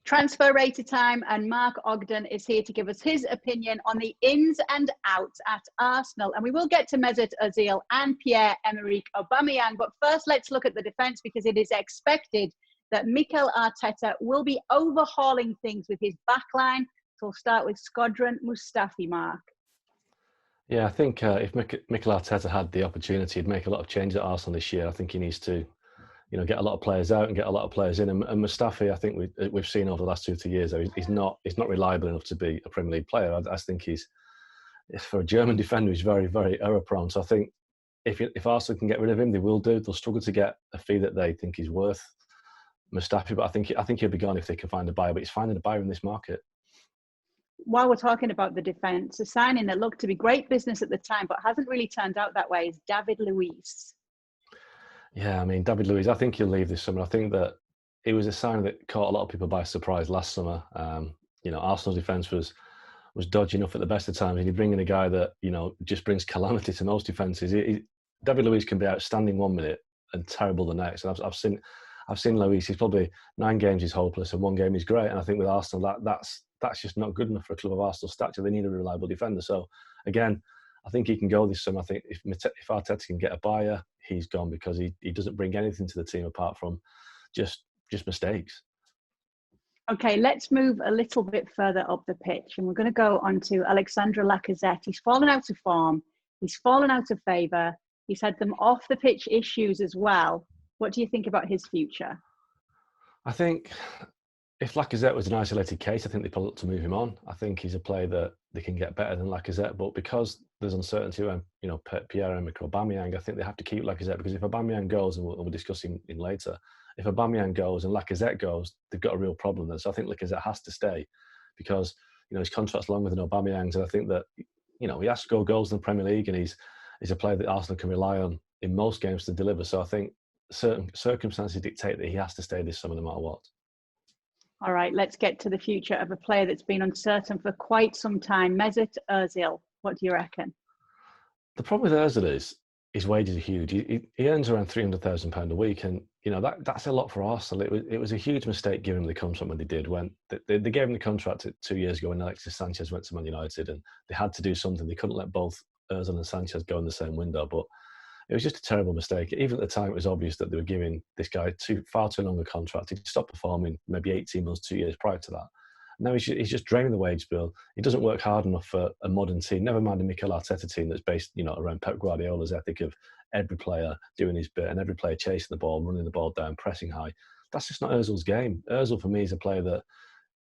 Transfer Rater time, and Mark Ogden is here to give us his opinion on the ins and outs at Arsenal. And we will get to Mesut Ozil and Pierre-Emerick Aubameyang. But first, let's look at the defence, because it is expected that Mikel Arteta will be overhauling things with his backline. So we'll start with Shkodran Mustafi, Mark. Yeah, I think if Mikel Arteta had the opportunity, he'd make a lot of changes at Arsenal this year. I think he needs to get a lot of players out and get a lot of players in. And Mustafi, I think we've seen over the last 2 or 3 years, he's not reliable enough to be a Premier League player. I think for a German defender, he's very, very error prone. So I think if Arsenal can get rid of him, they will do. They'll struggle to get a fee that they think he's worth, Mustafi. But I think he'll be gone if they can find a buyer. But he's finding a buyer in this market. While we're talking about the defence, a signing that looked to be great business at the time, but hasn't really turned out that way, is David Luiz. Yeah, I mean, David Luiz, I think he'll leave this summer. I think that it was a sign that caught a lot of people by surprise last summer. Arsenal's defence was dodgy enough at the best of times, and you bring in a guy that, just brings calamity to most defences. David Luiz can be outstanding 1 minute and terrible the next. And I've seen Luiz, he's probably 9 games he's hopeless and 1 game he's great. And I think with Arsenal, that's just not good enough for a club of Arsenal's stature. They need a reliable defender. So, again, I think he can go this summer. I think if Arteta can get a buyer, he's gone, because he doesn't bring anything to the team apart from just mistakes. Okay, let's move a little bit further up the pitch, and we're going to go on to Alexandre Lacazette. He's fallen out of form. He's fallen out of favour. He's had some off-the-pitch issues as well. What do you think about his future? I think if Lacazette was an isolated case, I think they'd probably look to move him on. I think he's a player that they can get better than Lacazette, but because there's uncertainty around, Pierre-Emerick or Aubameyang, I think they have to keep Lacazette, because if Aubameyang goes, and we'll discuss him in later, if Aubameyang goes and Lacazette goes, they've got a real problem there. So I think Lacazette has to stay, because his contract's longer than Aubameyang's, and I think that he has to score goals in the Premier League, and he's a player that Arsenal can rely on in most games to deliver. So I think certain circumstances dictate that he has to stay this summer no matter what. All right, let's get to the future of a player that's been uncertain for quite some time, Mesut Ozil. What do you reckon? The problem with Ozil is his wages are huge. He earns around £300,000 a week, and that's a lot for Arsenal. It was a huge mistake giving him the contract when they did. When they gave him the contract 2 years ago when Alexis Sanchez went to Man United, and they had to do something. They couldn't let both Ozil and Sanchez go in the same window, but it was just a terrible mistake. Even at the time, it was obvious that they were giving this guy far too long a contract. He stopped performing maybe 18 months, 2 years prior to that. Now he's just draining the wage bill. He doesn't work hard enough for a modern team, never mind a Mikel Arteta team that's based, around Pep Guardiola's ethic of every player doing his bit and every player chasing the ball, running the ball down, pressing high. That's just not Ozil's game. Ozil, for me, is a player that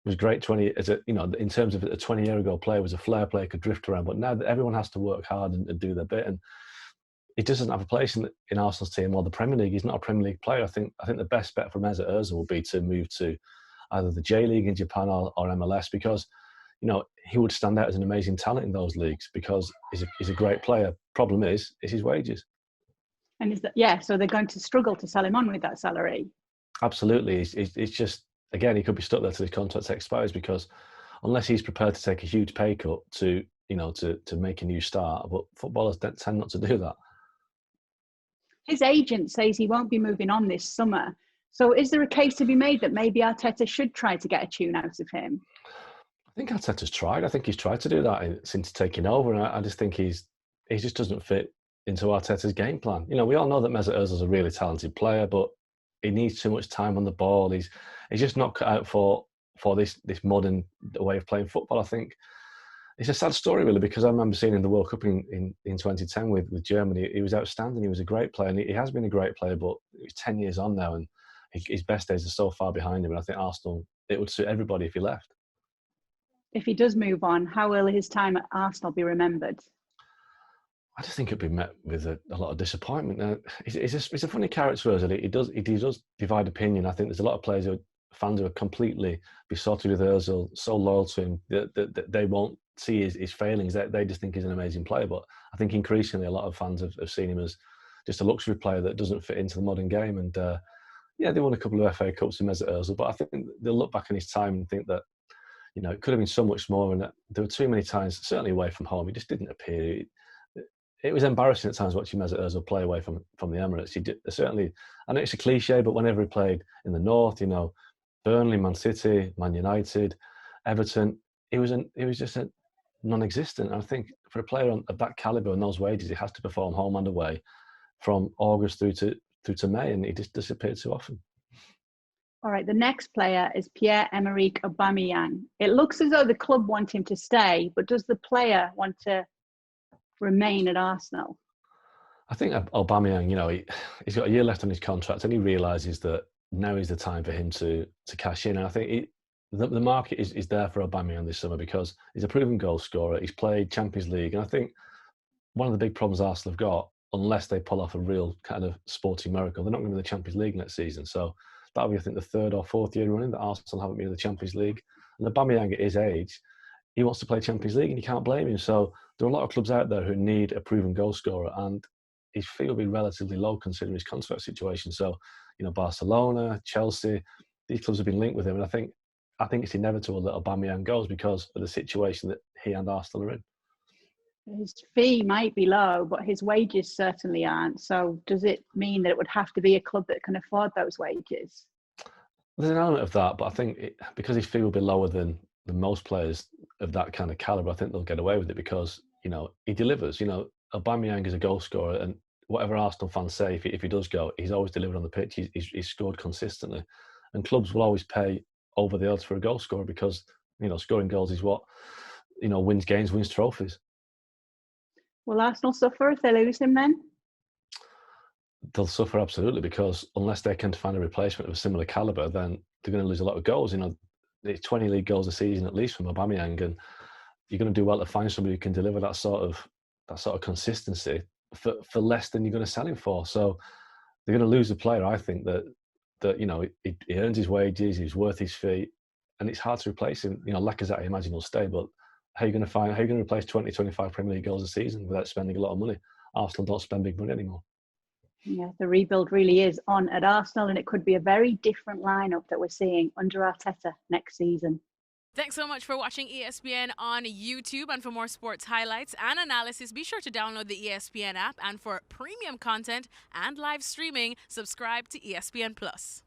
was great in terms of a 20-year-ago player, was a flair player, could drift around. But now that everyone has to work hard and do their bit, and he doesn't have a place in Arsenal's team or the Premier League. He's not a Premier League player. I think the best bet for Mesut Ozil will be to move to either the J League in Japan or MLS, because he would stand out as an amazing talent in those leagues, because he's a great player. Problem is his wages. And so they're going to struggle to sell him on with that salary. Absolutely. It's just, again, he could be stuck there till his contract expires, because unless he's prepared to take a huge pay cut to make a new start, but footballers tend not to do that. His agent says he won't be moving on this summer. So is there a case to be made that maybe Arteta should try to get a tune out of him? I think Arteta's tried. I think he's tried to do that since taking over. And I just think he just doesn't fit into Arteta's game plan. We all know that Mesut Ozil's a really talented player, but he needs too much time on the ball. He's just not cut out for this modern way of playing football. I think it's a sad story, really, because I remember seeing in the World Cup in 2010 with Germany, he was outstanding. He was a great player, and he has been a great player, but he's 10 years on now, and his best days are so far behind him. And I think Arsenal, it would suit everybody if he left. If he does move on, how will his time at Arsenal be remembered? I just think it'd be met with a lot of disappointment. He's a funny character, Ozil. He does divide opinion. I think there's a lot of fans who are completely besotted with Ozil, so loyal to him that they won't see his failings. They just think he's an amazing player. But I think increasingly a lot of fans have seen him as just a luxury player that doesn't fit into the modern game. And they won a couple of FA Cups in Mesut Ozil, but I think they'll look back on his time and think that it could have been so much more, and that there were too many times, certainly away from home, he just didn't appear. It was embarrassing at times watching Mesut Ozil play away from the Emirates. He did, certainly, I know it's a cliche, but whenever he played in the north, Burnley, Man City, Man United, Everton. He was just a non-existent. I think for a player of that caliber and those wages, he has to perform home and away from August through to May, and he just disappeared too often. All right, the next player is Pierre-Emerick Aubameyang. It looks as though the club want him to stay, but does the player want to remain at Arsenal? I think Aubameyang, he's got a year left on his contract, and he realises that now is the time for him to cash in. And I think the market is there for Aubameyang this summer because he's a proven goal scorer. He's played Champions League, and I think one of the big problems Arsenal have got, unless they pull off a real kind of sporting miracle, they're not going to be in the Champions League next season. So that'll be, I think, the third or fourth year running that Arsenal haven't been in the Champions League. And Aubameyang at his age, he wants to play Champions League, and you can't blame him. So there are a lot of clubs out there who need a proven goal scorer, and his fee will be relatively low considering his contract situation. So, Barcelona, Chelsea, these clubs have been linked with him, and I think it's inevitable that Aubameyang goes because of the situation that he and Arsenal are in. His fee might be low, but his wages certainly aren't. So does it mean that it would have to be a club that can afford those wages? There's an element of that, but I think because his fee will be lower than most players of that kind of calibre, I think they'll get away with it because, he delivers. Aubameyang is a goal scorer, and whatever Arsenal fans say, if he does go, he's always delivered on the pitch. He's scored consistently. And clubs will always pay over the odds for a goal scorer because, scoring goals is what, wins games, wins trophies. Will Arsenal suffer if they lose him then? They'll suffer absolutely because unless they can find a replacement of a similar calibre, then they're going to lose a lot of goals. It's 20 league goals a season at least from Aubameyang, and you're going to do well to find somebody who can deliver that sort of consistency for less than you're going to sell him for. So they're going to lose a player, I think, that he earns his wages, he's worth his fee, and it's hard to replace him. Lacazette, I imagine, will stay, but how are you going to replace 20, 25 Premier League goals a season without spending a lot of money? Arsenal don't spend big money anymore. Yeah, the rebuild really is on at Arsenal, and it could be a very different lineup that we're seeing under Arteta next season. Thanks so much for watching ESPN on YouTube, and for more sports highlights and analysis, be sure to download the ESPN app, and for premium content and live streaming, subscribe to ESPN Plus.